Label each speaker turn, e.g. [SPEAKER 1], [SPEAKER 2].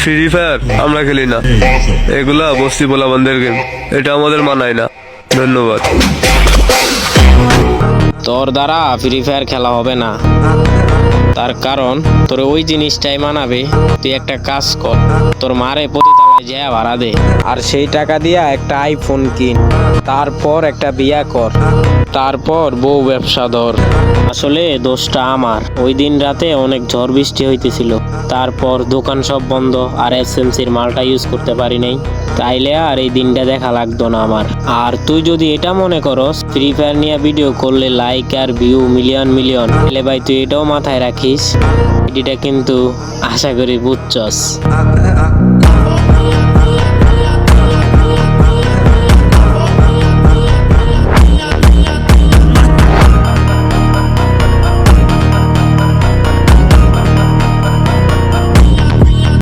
[SPEAKER 1] Free fire আমরা খেলি না, এগুলা বস্তি পোলাপানদের গেম, এটা আমাদের মানায় না। ধন্যবাদ।
[SPEAKER 2] তোর দ্বারা ফ্রি ফায়ার খেলা হবে না, তার কারণ তোর ওই জিনিসটাই মানাবে। তুই একটা কাজ কর, তোর মারে প্রতিতলায় যা ভাড়া দে, আর সেই টাকা দিয়া একটা আইফোন কিন, তারপর একটা বিয়া কর, তারপর বউ ব্যবসা ধর। আসলে দোষটা আমার, ওই দিন রাতে অনেক ঝড় বৃষ্টি হইতেছিল, তারপর দোকান সব বন্ধ, আর এসএমসির মালটা ইউজ করতে পারি নাই, তাইলে আর এই দিনটা দেখা লাগতো না আমার। আর তুই যদি এটা মনে করস ফ্রি ফায়ার নিয়ে ভিডিও করলে লাইক আর ভিউ মিলিয়ন মিলিয়ন, তাহলে ভাই তুই এটাও মাথায় রাখিস, এটা কিন্তু আশা করি বুঝছস।